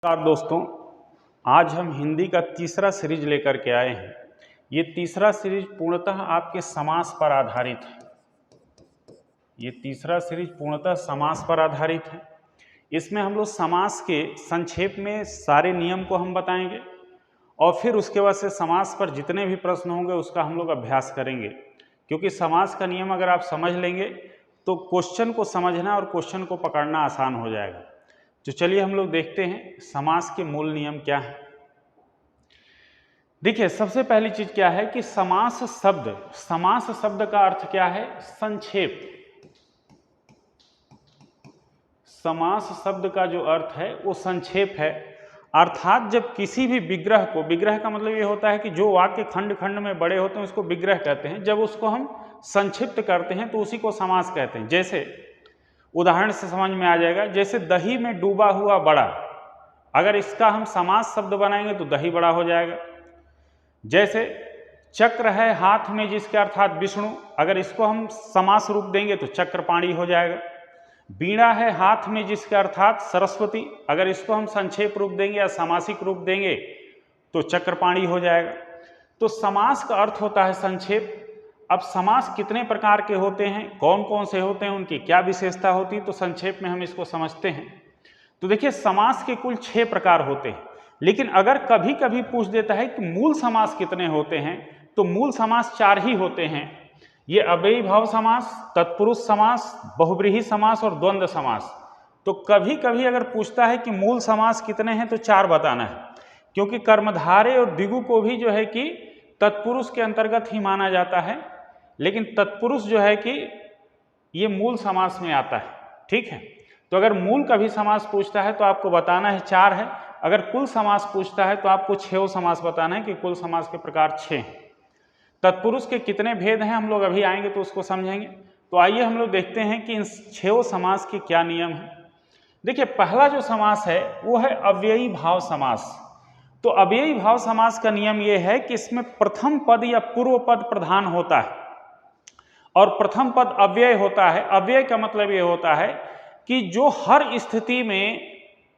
नमस्कार दोस्तों, आज हम हिंदी का तीसरा सीरीज लेकर के आए हैं। ये तीसरा सीरीज पूर्णतः आपके समास पर आधारित है। समास पर आधारित है। इसमें हम लोग समास के संक्षेप में सारे नियम को हम बताएंगे और फिर उसके बाद से समास पर जितने भी प्रश्न होंगे उसका हम लोग अभ्यास करेंगे, क्योंकि समास का नियम अगर आप समझ लेंगे तो क्वेश्चन को समझना और क्वेश्चन को पकड़ना आसान हो जाएगा। तो चलिए हम लोग देखते हैं समास के मूल नियम क्या है। देखिए, सबसे पहली चीज क्या है कि समास शब्द का अर्थ क्या है? संक्षेप। समास शब्द का जो अर्थ है वो संक्षेप है, अर्थात जब किसी भी विग्रह को, विग्रह का मतलब ये होता है कि जो वाक्य खंड खंड में बड़े होते हैं उसको विग्रह कहते हैं, जब उसको हम संक्षिप्त करते हैं तो उसी को समास कहते हैं। जैसे उदाहरण से समझ में आ जाएगा, जैसे दही में डूबा हुआ बड़ा, अगर इसका हम समास शब्द बनाएंगे तो दही बड़ा हो जाएगा। जैसे चक्र है हाथ में जिसके अर्थात विष्णु, अगर इसको हम समास रूप देंगे तो चक्रपाणी हो जाएगा। बीणा है हाथ में जिसके अर्थात सरस्वती, अगर इसको हम संक्षेप रूप देंगे या सामासिक रूप देंगे तो चक्रपाणी हो जाएगा। तो समास का अर्थ होता है संक्षेप। अब समास कितने प्रकार के होते हैं, कौन कौन से होते हैं, उनकी क्या विशेषता होती है, तो संक्षेप में हम इसको समझते हैं। तो देखिए, समास के कुल 6 प्रकार होते हैं, लेकिन अगर कभी कभी पूछ देता है कि मूल समास कितने होते हैं, तो मूल समास 4 ही होते हैं। ये अव्ययी भाव समास, तत्पुरुष समास, बहुव्रीहि समास और द्वंद्व समास। तो कभी कभी अगर पूछता है कि मूल समास कितने हैं तो 4 बताना है, क्योंकि कर्मधारय और द्विगु को भी जो है कि तत्पुरुष के अंतर्गत ही माना जाता है, लेकिन तत्पुरुष जो है कि ये मूल समास में आता है। ठीक है, तो अगर मूल का भी समास पूछता है तो आपको बताना है 4 है। अगर कुल समास पूछता है तो आपको 6 समास बताना है कि कुल समास के प्रकार 6 हैं। तत्पुरुष के कितने भेद हैं हम लोग अभी आएंगे तो उसको समझेंगे। तो आइए हम लोग देखते हैं कि इन 6 समास के क्या नियम हैं। देखिए, पहला जो समास है वो है अव्ययी भाव समास। तो अव्ययी भाव समास का नियम ये है कि इसमें प्रथम पद या पूर्व पद प्रधान होता है और प्रथम पद अव्यय होता है। अव्यय का मतलब ये होता है कि जो हर स्थिति में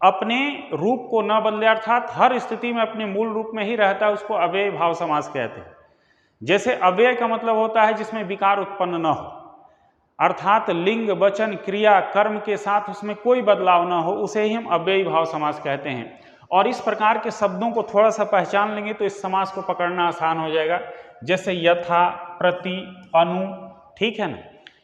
अपने रूप को न बदले, अर्थात हर स्थिति में अपने मूल रूप में ही रहता है, उसको अव्ययी भाव समास कहते हैं। जैसे अव्यय का मतलब होता है जिसमें विकार उत्पन्न न हो, अर्थात लिंग वचन क्रिया कर्म के साथ उसमें कोई बदलाव न हो, उसे ही हम अव्ययी भाव समास कहते हैं। और इस प्रकार के शब्दों को थोड़ा सा पहचान लेंगे तो इस समास को पकड़ना आसान हो जाएगा। जैसे यथा, प्रति, अनु, ठीक है ना,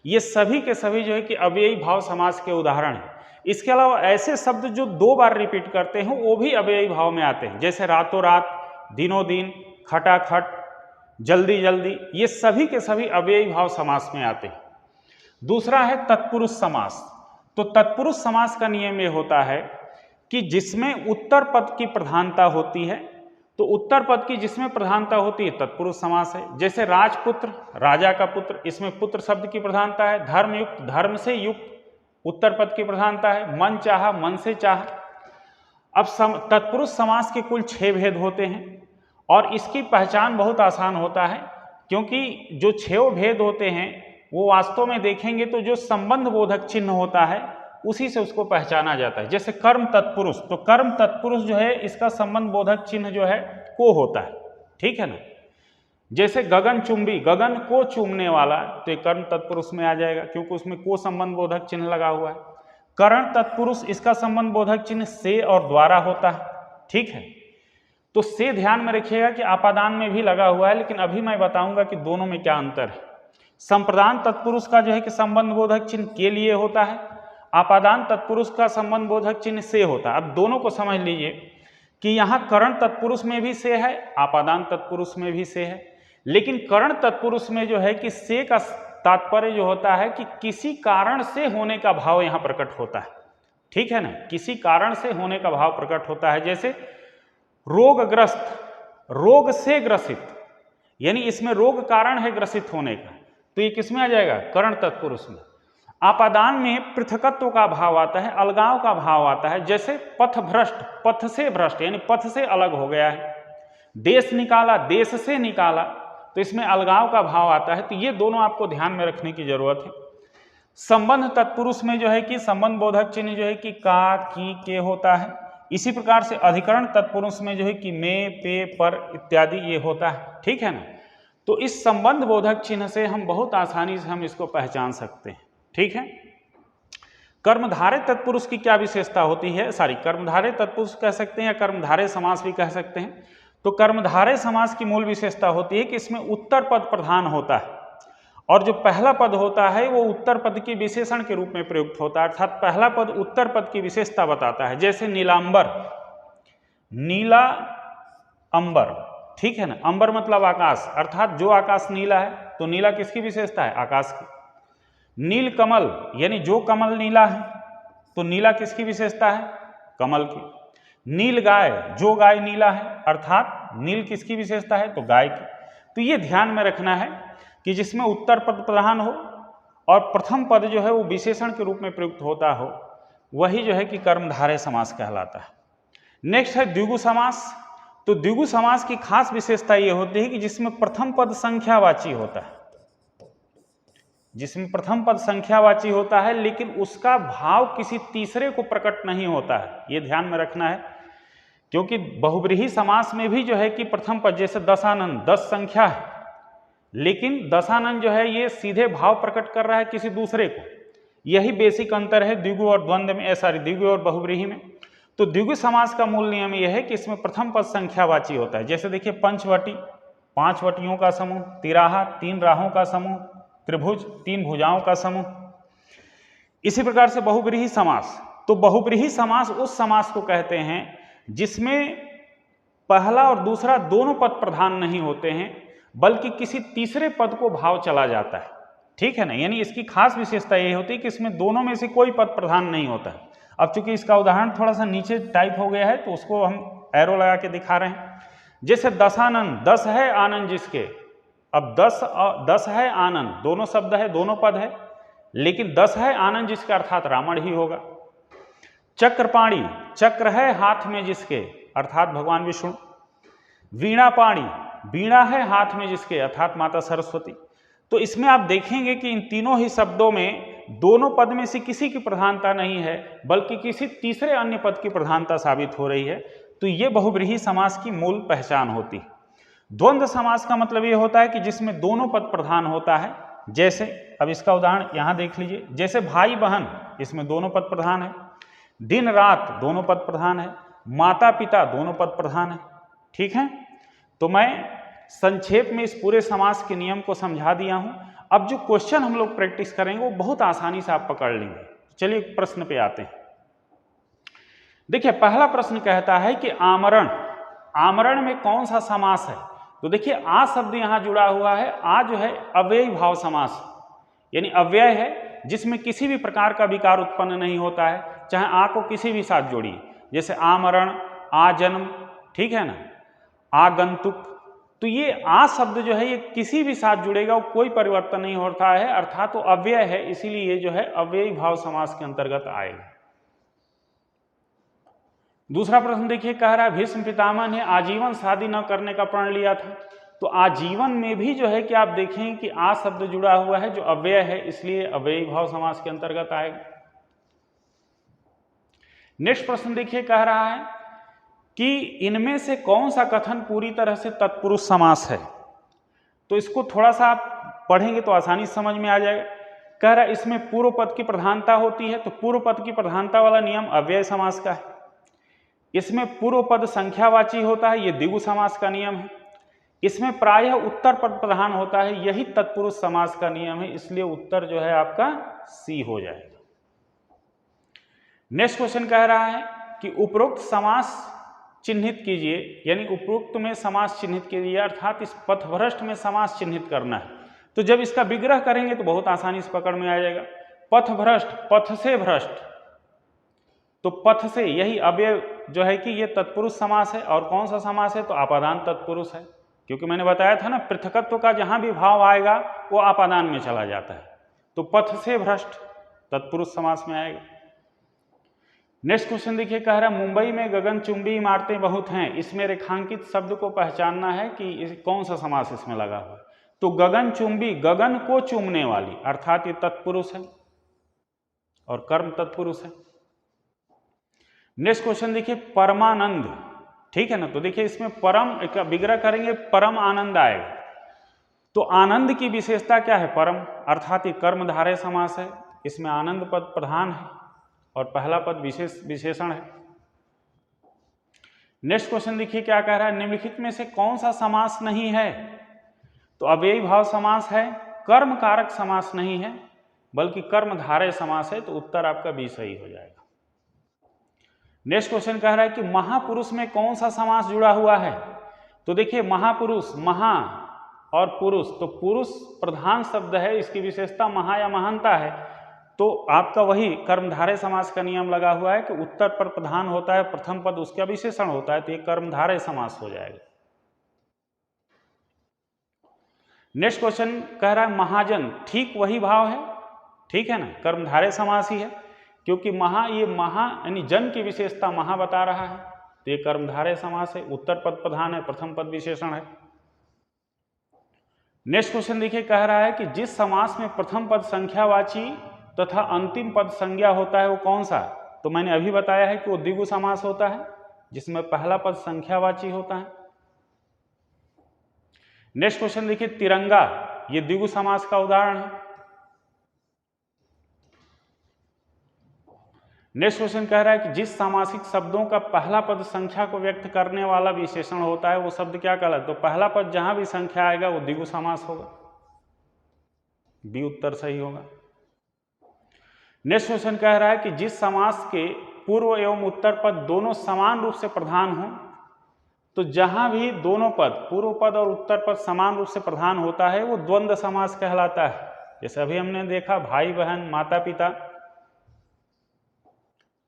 ये सभी के सभी जो है कि अव्ययी भाव समास के उदाहरण हैं। इसके अलावा ऐसे शब्द जो 2 बार रिपीट करते हैं वो भी अव्ययी भाव में आते हैं, जैसे रातों रात, दिनों दिन, खटाखट, जल्दी जल्दी, ये सभी के सभी अव्ययी भाव समास में आते हैं। दूसरा है तत्पुरुष समास। तो तत्पुरुष समास का नियम ये होता है कि जिसमें उत्तर पद की प्रधानता होती है, तो उत्तर पद की जिसमें प्रधानता होती है तत्पुरुष समास है। जैसे राजपुत्र, राजा का पुत्र, इसमें पुत्र शब्द की प्रधानता है। धर्मयुक्त, धर्म से युक्त, उत्तर पद की प्रधानता है। मन चाहा, मन से चाहा। अब तत्पुरुष समास के कुल 6 भेद होते हैं और इसकी पहचान बहुत आसान होता है, क्योंकि जो 6 भेद होते हैं वो वास्तव में देखेंगे तो जो संबंध बोधक चिन्ह होता है उसी से उसको पहचाना जाता है। जैसे कर्म तत्पुरुष, तो कर्म तत्पुरुष जो है इसका संबंध बोधक चिन्ह जो है को होता है। ठीक है ना। जैसे गगन चुंबी, गगन को चूमने वाला, तो ये कर्म तत्पुरुष में आ जाएगा क्योंकि उसमें को संबंध बोधक चिन्ह लगा हुआ है। करण तत्पुरुष, इसका संबंध बोधक चिन्ह से और द्वारा होता है। ठीक है, तो से ध्यान में रखिएगा कि आपादान में भी लगा हुआ है, लेकिन अभी मैं बताऊंगा कि दोनों में क्या अंतर है। संप्रदान तत्पुरुष का जो है कि संबंध बोधक चिन्ह के लिए होता है, आपादान तत्पुरुष का संबंध बोधक चिन्ह से होता है। अब दोनों को समझ लीजिए कि यहाँ करण तत्पुरुष में भी से है, आपादान तत्पुरुष में भी से है, लेकिन करण तत्पुरुष में जो है कि से का तात्पर्य जो होता है कि किसी कारण से होने का भाव यहाँ प्रकट होता है। ठीक है ना, किसी कारण से होने का भाव प्रकट होता है। जैसे रोगग्रस्त, रोग से ग्रसित, यानी इसमें रोग कारण है ग्रसित होने का, तो ये किसमें आ जाएगा? करण तत्पुरुष में। आपादान में पृथकत्व का भाव आता है, अलगाव का भाव आता है। जैसे पथ भ्रष्ट, पथ से भ्रष्ट, यानी पथ से अलग हो गया है। देश निकाला, देश से निकाला, तो इसमें अलगाव का भाव आता है। तो ये दोनों आपको ध्यान में रखने की जरूरत है। संबंध तत्पुरुष में जो है कि संबंध बोधक चिन्ह जो है कि का, की, के होता है। इसी प्रकार से अधिकरण तत्पुरुष में जो है कि में, पे, पर इत्यादि ये होता है, ठीक है ना। तो इस संबंध बोधक चिन्ह से हम बहुत आसानी से हम इसको पहचान सकते हैं, ठीक है। कर्मधारय तत्पुरुष की क्या विशेषता होती है, कर्मधारय तत्पुरुष कह सकते हैं या कर्मधारय समास भी कह सकते हैं। तो कर्मधारय समास की मूल विशेषता होती है कि इसमें उत्तर पद प्रधान होता है और जो पहला पद होता है वो उत्तर पद की विशेषण के रूप में प्रयुक्त होता है, अर्थात पहला पद उत्तर पद की विशेषता बताता है। जैसे नीलांबर, नीला अंबर, ठीक है ना। अंबर मतलब आकाश, अर्थात जो आकाश नीला है, तो नीला किसकी विशेषता है, आकाश की। नील कमल यानी जो कमल नीला है, तो नीला किसकी विशेषता है, कमल की। नील गाय, जो गाय नीला है, अर्थात नील किसकी विशेषता है, तो गाय की। तो ये ध्यान में रखना है कि जिसमें उत्तर पद प्रधान हो और प्रथम पद जो है वो विशेषण के रूप में प्रयुक्त होता हो, वही जो है कि कर्मधारय समास कहलाता है। नेक्स्ट है द्विगु समास। तो द्विगु समास की खास विशेषता ये होती है कि जिसमें प्रथम पद संख्यावाची होता है, जिसमें प्रथम पद संख्यावाची होता है लेकिन उसका भाव किसी तीसरे को प्रकट नहीं होता है, ये ध्यान में रखना है। क्योंकि बहुब्रीहि समास में भी जो है कि प्रथम पद, जैसे दशानन, 10 संख्या है, लेकिन दशानन जो है ये सीधे भाव प्रकट कर रहा है किसी दूसरे को। यही बेसिक अंतर है द्विगु और द्वंद्व में, द्विगु और बहुब्रीहि में। तो द्विगु समास का मूल नियम यह है कि इसमें प्रथम पद संख्यावाची होता है। जैसे देखिए पंचवटी, 5 वटियों का समूह, तिराहा, 3 राहों का समूह, त्रिभुज, 3 भुजाओं का समूह। इसी प्रकार से बहुब्रीहि समास। तो बहुब्रीहि समास उस समास को कहते हैं जिसमें पहला और दूसरा दोनों पद प्रधान नहीं होते हैं, बल्कि किसी तीसरे पद को भाव चला जाता है, ठीक है ना। यानी इसकी खास विशेषता यही होती है कि इसमें दोनों में से कोई पद प्रधान नहीं होता है। अब चूंकि इसका उदाहरण थोड़ा सा नीचे टाइप हो गया है तो उसको हम एरो लगा के दिखा रहे हैं। जैसे दशानन, 10 है आनंद जिसके, अब 10 है आनंद, दोनों शब्द है, दोनों पद है, लेकिन 10 है आनंद जिसका, अर्थात रावण ही होगा। चक्रपाणी, चक्र है हाथ में जिसके, अर्थात भगवान विष्णु। वीणापाणी, वीणा है हाथ में जिसके, अर्थात माता सरस्वती। तो इसमें आप देखेंगे कि इन तीनों ही शब्दों में दोनों पद में से किसी की प्रधानता नहीं है, बल्कि किसी तीसरे अन्य पद की प्रधानता साबित हो रही है। तो ये बहुब्रीहि समास की मूल पहचान होती है। द्वंद्व समास का मतलब ये होता है कि जिसमें दोनों पद प्रधान होता है। जैसे अब इसका उदाहरण यहां देख लीजिए, जैसे भाई बहन, इसमें दोनों पद प्रधान है। दिन रात, दोनों पद प्रधान है। माता पिता, दोनों पद प्रधान है, ठीक है। तो मैं संक्षेप में इस पूरे समास के नियम को समझा दिया हूं। अब जो क्वेश्चन हम लोग प्रैक्टिस करेंगे वो बहुत आसानी से आप पकड़ लेंगे। चलिए प्रश्न पे आते हैं। देखिए पहला प्रश्न कहता है कि आमरण, आमरण में कौन सा समास है। तो देखिए आ शब्द यहां जुड़ा हुआ है। आ जो है अव्ययी भाव समास, यानी अव्यय है जिसमें किसी भी प्रकार का विकार उत्पन्न नहीं होता है, चाहे आ को किसी भी साथ जोड़िए। जैसे आमरण, आ जन्म, ठीक है ना, आगंतुक। तो ये आ शब्द जो है ये किसी भी साथ जुड़ेगा, वो कोई परिवर्तन नहीं होता है, अर्थात वो अव्यय है, इसीलिए ये जो है अव्ययी भाव समास के अंतर्गत आएगा। दूसरा प्रश्न देखिए, कह रहा है भीष्म पितामह ने आजीवन शादी न करने का प्रण लिया था। तो आजीवन में भी जो है कि आप देखें कि आ शब्द जुड़ा हुआ है जो अव्यय है, इसलिए अव्ययी भाव समास के अंतर्गत आएगा। नेक्स्ट प्रश्न देखिए, कह रहा है कि इनमें से कौन सा कथन पूरी तरह से तत्पुरुष समास है। तो इसको थोड़ा सा आप पढ़ेंगे तो आसानी से समझ में आ जाएगा। कह रहा है इसमें पूर्व पद की प्रधानता होती है, तो पूर्व पद की प्रधानता वाला नियम अव्यय समास का है। इसमें पूर्व पद संख्यावाची होता है, यह द्विगु समास का नियम है। इसमें प्रायः उत्तर पद प्रधान होता है, यही तत्पुरुष समास का नियम है, इसलिए उत्तर जो है आपका सी हो जाएगा। नेक्स्ट क्वेश्चन कह रहा है कि उपरोक्त समास चिन्हित कीजिए, यानी उपरोक्त में समास चिन्हित कीजिए, अर्थात इस पथभ्रष्ट में समास चिन्हित करना है। तो जब इसका विग्रह करेंगे तो बहुत आसानी से पकड़ में आ जाएगा। पथभ्रष्ट, पथ से भ्रष्ट, तो पथ से, यही अव्यय जो है कि ये तत्पुरुष समास है। और कौन सा समास है, तो आपादान तत्पुरुष है, क्योंकि मैंने बताया था ना पृथकत्व का जहां भी भाव आएगा वो आपादान में चला जाता है। तो पथ से भ्रष्ट तत्पुरुष समास में आएगा। नेक्स्ट क्वेश्चन देखिए, कह रहा है मुंबई में गगनचुंबी इमारतें बहुत हैं, इसमें रेखांकित शब्द को पहचानना है कि कौन सा समास इसमें लगा हुआ है। तो गगनचुंबी, गगन को चूमने वाली, अर्थात ये तत्पुरुष है और कर्म तत्पुरुष है। नेक्स्ट क्वेश्चन देखिए परमानंद, ठीक है ना। तो देखिए इसमें परम का विग्रह करेंगे, परम आनंद आएगा। तो आनंद की विशेषता क्या है? परम, अर्थात ये कर्मधारय समास है, इसमें आनंद पद प्रधान है और पहला पद विशेषण है। नेक्स्ट क्वेश्चन देखिए क्या कह रहा है, निम्नलिखित में से कौन सा समास नहीं है? तो अव्ययी भाव समास है, कर्म कारक समास नहीं है, बल्कि कर्मधारय समास है। तो उत्तर आपका बी सही हो जाएगा। नेक्स्ट क्वेश्चन कह रहा है कि महापुरुष में कौन सा समास जुड़ा हुआ है? तो देखिए महापुरुष, महा और पुरुष, तो पुरुष प्रधान शब्द है, इसकी विशेषता महा या महानता है। तो आपका वही कर्मधारय समास का नियम लगा हुआ है कि उत्तर पर प्रधान होता है, प्रथम पद उसका विशेषण होता है, तो ये कर्मधारय समास हो जाएगा। नेक्स्ट क्वेश्चन कह रहा है महाजन, ठीक वही भाव है, ठीक है ना, कर्मधारय समास ही है, क्योंकि महा, ये महा यानी जन की विशेषता महा बता रहा है, तो ये कर्मधारय समास है, उत्तर पद प्रधान है, प्रथम पद विशेषण है। नेक्स्ट क्वेश्चन देखिए कह रहा है कि जिस समास में प्रथम पद संख्यावाची तथा अंतिम पद संज्ञा होता है वो कौन सा? तो मैंने अभी बताया है कि वो द्विगु समास होता है, जिसमें पहला पद संख्यावाची होता है। नेक्स्ट क्वेश्चन देखिए तिरंगा, ये द्विगु समास का उदाहरण है। नेक्स्ट क्वेश्चन कह रहा है कि जिस सामासिक शब्दों का पहला पद संख्या को व्यक्त करने वाला विशेषण होता है वो शब्द क्या कहलाता है? तो पहला पद जहां भी संख्या आएगा वो द्विगु समास होगा, बी उत्तर सही होगा। नेक्स्ट क्वेश्चन कह रहा है कि जिस समास के पूर्व एवं उत्तर पद दोनों समान रूप से प्रधान हो, तो जहां भी दोनों पद, पूर्व पद और उत्तर पद समान रूप से प्रधान होता है वो द्वंद्व समास कहलाता है। जैसे अभी हमने देखा भाई बहन, माता पिता।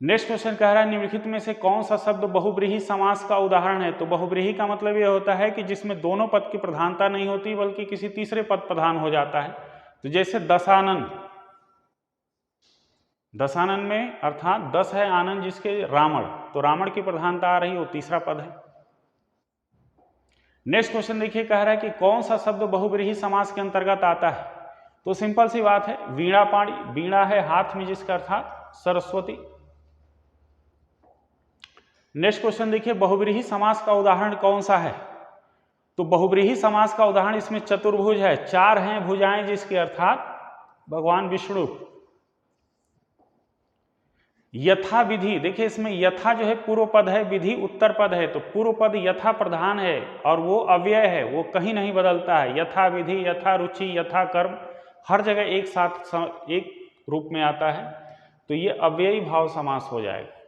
नेक्स्ट क्वेश्चन कह रहा है निम्नलिखित में से कौन सा शब्द बहुब्रीहि समास का उदाहरण है? तो बहुब्रीहि का मतलब यह होता है कि जिसमें दोनों पद की प्रधानता नहीं होती बल्कि किसी तीसरे पद प्रधान हो जाता है। तो जैसे दशानन, दशानन में अर्थात 10 है आनंद जिसके रावण, तो रावण की प्रधानता आ रही है, वो तीसरा पद है। नेक्स्ट क्वेश्चन देखिए कह रहा है कि कौन सा शब्द बहुब्रीहि समास के अंतर्गत आता है? तो सिंपल सी बात है, वीणा पाणी, वीणा है हाथ में जिसका अर्थात सरस्वती। नेक्स्ट क्वेश्चन देखिए बहुब्रीहि समास का उदाहरण कौन सा है? तो बहुब्रीहि समास का उदाहरण इसमें चतुर्भुज है, 4 हैं भुजाएं जिसके अर्थात भगवान विष्णु। यथा विधि, देखिए इसमें यथा जो है पूर्व पद है, विधि उत्तर पद है, तो पूर्व पद यथा प्रधान है और वो अव्यय है, वो कहीं नहीं बदलता है। यथा विधि, यथा रुचि, यथा कर्म, हर जगह एक साथ एक रूप में आता है, तो ये अव्ययी भाव समास हो जाएगा।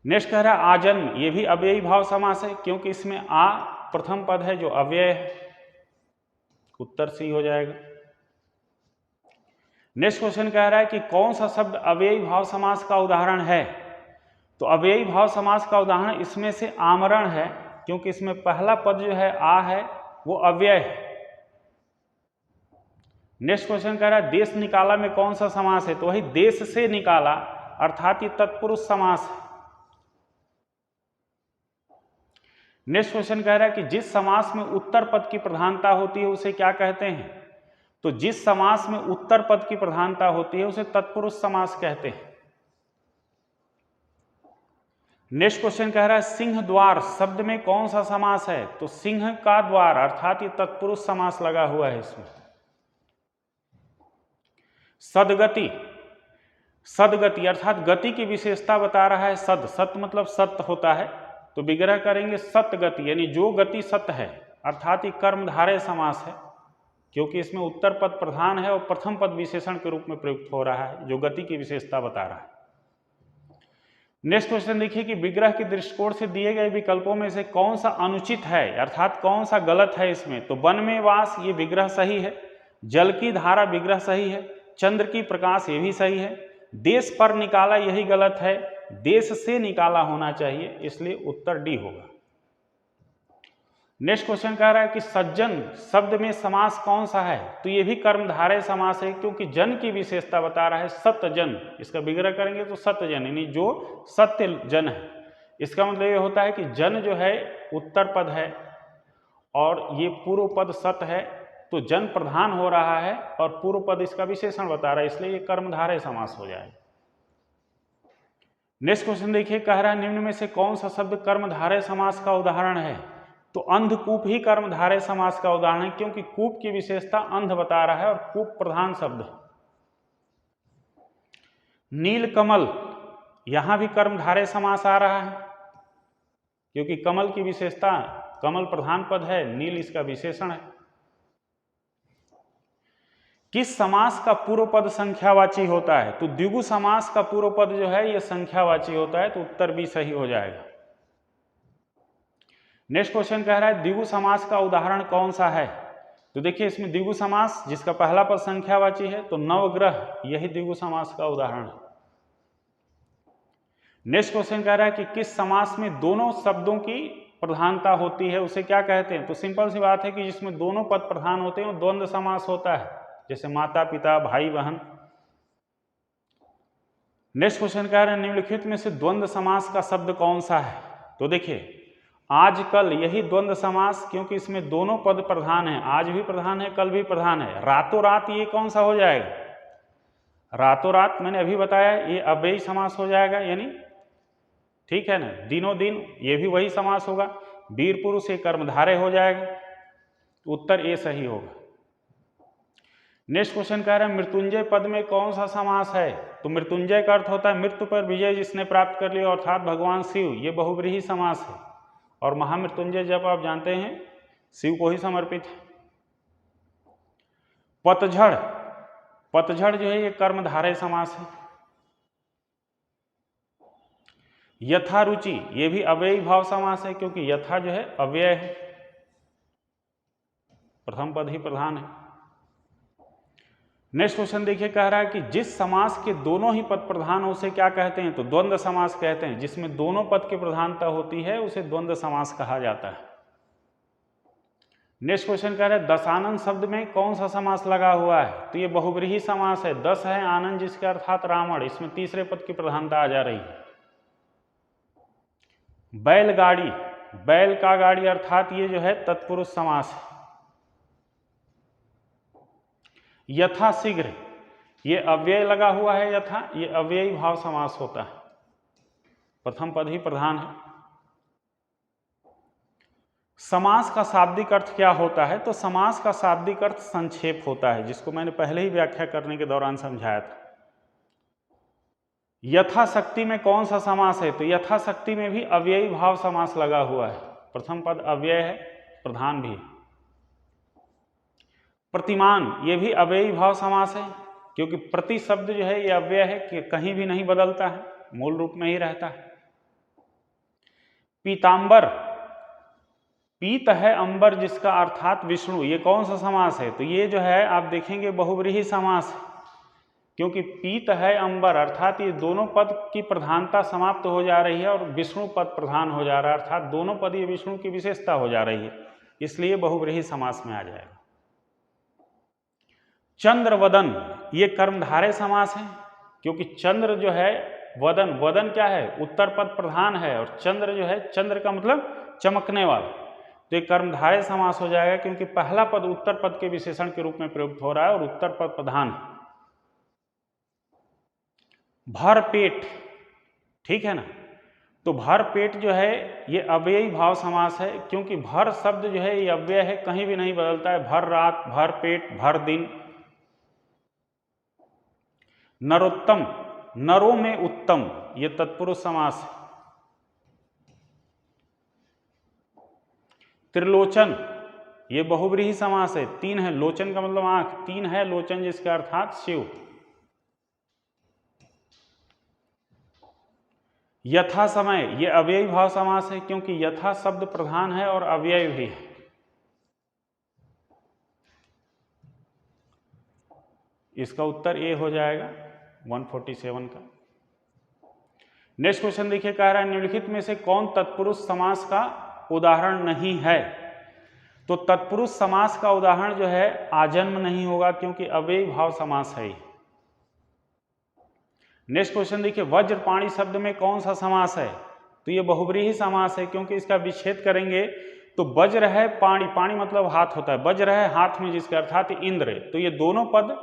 नेक्स्ट कह रहा है आजन्म, ये भी अव्ययी भाव समास है, क्योंकि इसमें आ प्रथम पद है जो अव्यय है, उत्तर सी हो जाएगा। नेक्स्ट क्वेश्चन कह रहा है कि कौन सा शब्द अव्ययी भाव समास का उदाहरण है? तो अव्ययी भाव समास का उदाहरण इसमें से आमरण है, क्योंकि इसमें पहला पद जो है आ है वो अव्यय है। नेक्स्ट क्वेश्चन कह रहा है देश निकाला में कौन सा समास है? तो वही देश से निकाला, अर्थात ये तत्पुरुष समास है। नेक्स्ट क्वेश्चन कह रहा है कि जिस समास में उत्तर पद की प्रधानता होती है उसे क्या कहते हैं? तो जिस समास में उत्तर पद की प्रधानता होती है उसे तत्पुरुष समास कहते हैं। नेक्स्ट क्वेश्चन कह रहा है सिंह द्वार शब्द में कौन सा समास है? तो सिंह का द्वार, अर्थात ये तत्पुरुष समास लगा हुआ है इसमें। सदगति, सदगति अर्थात गति की विशेषता बता रहा है। सद, सत मतलब सत्य होता है, तो विग्रह करेंगे सतगति, यानी जो गति सत्य है, अर्थात ये कर्मधारय समास है, क्योंकि इसमें उत्तर पद प्रधान है और प्रथम पद विशेषण के रूप में प्रयुक्त हो रहा है, जो गति की विशेषता बता रहा है। नेक्स्ट क्वेश्चन देखिए कि विग्रह के दृष्टिकोण से दिए गए विकल्पों में से कौन सा अनुचित है, अर्थात कौन सा गलत है इसमें? तो वन में वास ये विग्रह सही है, जल की धारा विग्रह सही है, चंद्र की प्रकाश ये भी सही है, देश पर निकाला यही गलत है, देश से निकाला होना चाहिए, इसलिए उत्तर डी होगा। नेक्स्ट क्वेश्चन कह रहा है कि सज्जन शब्द में समास कौन सा है? तो ये भी कर्मधारय समास है, क्योंकि जन की विशेषता बता रहा है सत्यजन। इसका विग्रह करेंगे तो सत्यजन, यानी जो सत्य जन है। इसका मतलब ये होता है कि जन जो है उत्तर पद है और ये पूर्व पद सत्य है, तो जन प्रधान हो रहा है और पूर्व पद इसका विशेषण बता रहा है, इसलिए ये कर्मधारय समास हो जाएगा। नेक्स्ट क्वेश्चन देखिए, कह रहा है निम्न में से कौन सा शब्द कर्मधारय समास का उदाहरण है? तो अंधकूप ही कर्मधारय समास का उदाहरण है, क्योंकि कूप की विशेषता अंध बता रहा है और कूप प्रधान शब्द है। नीलकमल, यहां भी कर्मधारय समास आ रहा है, क्योंकि कमल की विशेषता कमल प्रधान पद है, नील इसका विशेषण है। किस समास का पूर्व पद संख्यावाची होता है? तो द्विगु समास का पूर्व पद जो है यह संख्यावाची होता है, तो उत्तर भी सही हो जाएगा। नेक्स्ट क्वेश्चन कह रहा है द्विगु समास का उदाहरण कौन सा है? तो देखिए इसमें द्विगु समास जिसका पहला पद संख्यावाची है, तो नवग्रह यही द्विगु समास का उदाहरण है। नेक्स्ट क्वेश्चन कह रहा है कि किस समास में दोनों शब्दों की प्रधानता होती है, उसे क्या कहते हैं? तो सिंपल सी बात है कि जिसमें दोनों पद प्रधान होते हैं वो द्वंद्व समास होता है, जैसे माता पिता, भाई बहन। नेक्स्ट क्वेश्चन कह रहे हैं निम्नलिखित में से द्वंद्व समास का शब्द कौन सा है? तो देखिए आजकल यही द्वंद्व समास, क्योंकि इसमें दोनों पद प्रधान है, आज भी प्रधान है, कल भी प्रधान है। रातों रात ये कौन सा हो जाएगा? रातों रात मैंने अभी बताया ये अव्ययी समास हो जाएगा, यानी ठीक है ना, दिनों दिन ये भी वही समास होगा। वीर पुरुष ये कर्मधारय हो जाएगा, तो उत्तर ए सही होगा। नेक्स्ट क्वेश्चन कह रहा है मृत्युंजय पद में कौन सा समास है? तो मृत्युंजय का अर्थ होता है मृत्यु पर विजय जिसने प्राप्त कर लिया, अर्थात भगवान शिव, ये बहुव्रीहि समास है। और महामृत्युंजय जब आप जानते हैं शिव को ही समर्पित है। पतझड़, पतझड़ जो है ये कर्मधारय समास है। यथारुचि ये भी अव्ययी भाव समास है, क्योंकि यथा जो है अव्यय है, प्रथम पद ही प्रधान है। नेक्स्ट क्वेश्चन देखिए, कह रहा है कि जिस समास के दोनों ही पद प्रधान हो उसे क्या कहते हैं? तो द्वंद्व समास कहते हैं। जिसमें दोनों पद की प्रधानता होती है उसे द्वंद्व समास कहा जाता है। नेक्स्ट क्वेश्चन कह रहा है दशानन शब्द में कौन सा समास लगा हुआ है? तो ये बहुव्रीहि समास है। दस है आनंद जिसके अर्थात रावण, इसमें तीसरे पद की प्रधानता आ जा रही है। बैलगाड़ी, बैल का गाड़ी अर्थात ये जो है तत्पुरुष समास है। यथाशीघ्र ये अव्यय लगा हुआ है, यथा ये अव्ययी भाव समास होता है, प्रथम पद ही प्रधान है। समास का शाब्दिक अर्थ क्या होता है? तो समास का शाब्दिक अर्थ संक्षेप होता है, जिसको मैंने पहले ही व्याख्या करने के दौरान समझाया था। यथाशक्ति में कौन सा समास है? तो यथाशक्ति में भी अव्ययी भाव समास लगा हुआ है, प्रथम पद अव्यय है, प्रधान भी है। प्रतिमान ये भी अव्ययी भाव समास है, क्योंकि प्रति शब्द जो है ये अव्यय है कि कहीं भी नहीं बदलता है, मूल रूप में ही रहता है। पीतांबर, पीत है अंबर जिसका अर्थात विष्णु, ये कौन सा समास है? तो ये जो है आप देखेंगे बहुव्रीहि समास है, क्योंकि पीत है अंबर अर्थात ये दोनों पद की प्रधानता समाप्त हो जा रही है और विष्णु पद प्रधान हो जा रहा है, अर्थात दोनों पद ये विष्णु की विशेषता हो जा रही है, इसलिए बहुव्रीहि समास में आ जाएगा। चंद्रवदन ये कर्मधारय समास है, क्योंकि चंद्र जो है वदन, वदन क्या है? उत्तर पद प्रधान है, और चंद्र जो है चंद्र का मतलब चमकने वाला, तो ये कर्मधारय समास हो जाएगा, क्योंकि पहला पद उत्तर पद के विशेषण के रूप में प्रयुक्त हो रहा है और उत्तर पद प्रधान है। भरपेट, ठीक है ना, तो भरपेट जो है ये अव्ययी भाव समास है, क्योंकि भर शब्द जो है ये अव्यय है, कहीं भी नहीं बदलता है, भर रात, भर पेट, भर दिन। नरोत्तम, नरों में उत्तम ये तत्पुरुष समास है। त्रिलोचन ये बहुव्रीहि समास है, तीन है, लोचन का मतलब आंख, तीन है लोचन जिसका अर्थात शिव। यथा समय ये अव्ययी भाव समास है, क्योंकि यथा शब्द प्रधान है और अव्यय भी है। इसका उत्तर ए हो जाएगा 147 का। नेक्स्ट क्वेश्चन देखिए, कह रहा है निम्नलिखित में से कौन तत्पुरुष समास का उदाहरण नहीं है? तो तत्पुरुष समास का उदाहरण जो है आजन्म नहीं होगा, क्योंकि अव्ययी भाव समास है। नेक्स्ट क्वेश्चन देखिए, वज्रपाणी शब्द में कौन सा समास है? तो ये बहुव्रीहि समास है, क्योंकि इसका विच्छेद करेंगे तो वज्र है पाणी, पाणी मतलब हाथ होता है, वज्र है हाथ में जिसके अर्थात इंद्र, तो ये दोनों पद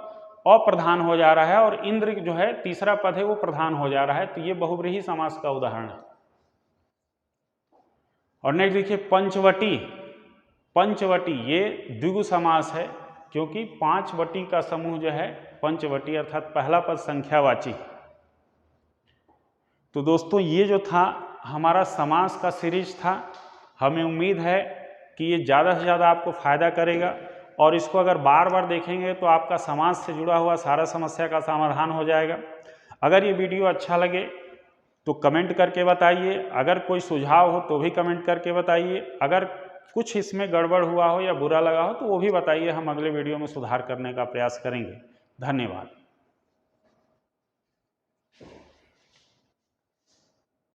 अप्रधान हो जा रहा है और इंद्र जो है तीसरा पद है वो प्रधान हो जा रहा है, तो ये बहुव्रीहि समास का उदाहरण है। और नेक्स्ट देखिए पंचवटी। पंचवटी ये द्विगु समास है, क्योंकि 5 वटी का समूह जो है पंचवटी, अर्थात पहला पद संख्यावाची। तो दोस्तों ये जो था हमारा समास का सीरीज था। हमें उम्मीद है कि ये ज़्यादा से ज़्यादा आपको फ़ायदा करेगा, और इसको अगर बार बार देखेंगे तो आपका समाज से जुड़ा हुआ सारा समस्या का समाधान हो जाएगा। अगर ये वीडियो अच्छा लगे तो कमेंट करके बताइए, अगर कोई सुझाव हो तो भी कमेंट करके बताइए, अगर कुछ इसमें गड़बड़ हुआ हो या बुरा लगा हो तो वो भी बताइए, हम अगले वीडियो में सुधार करने का प्रयास करेंगे। धन्यवाद।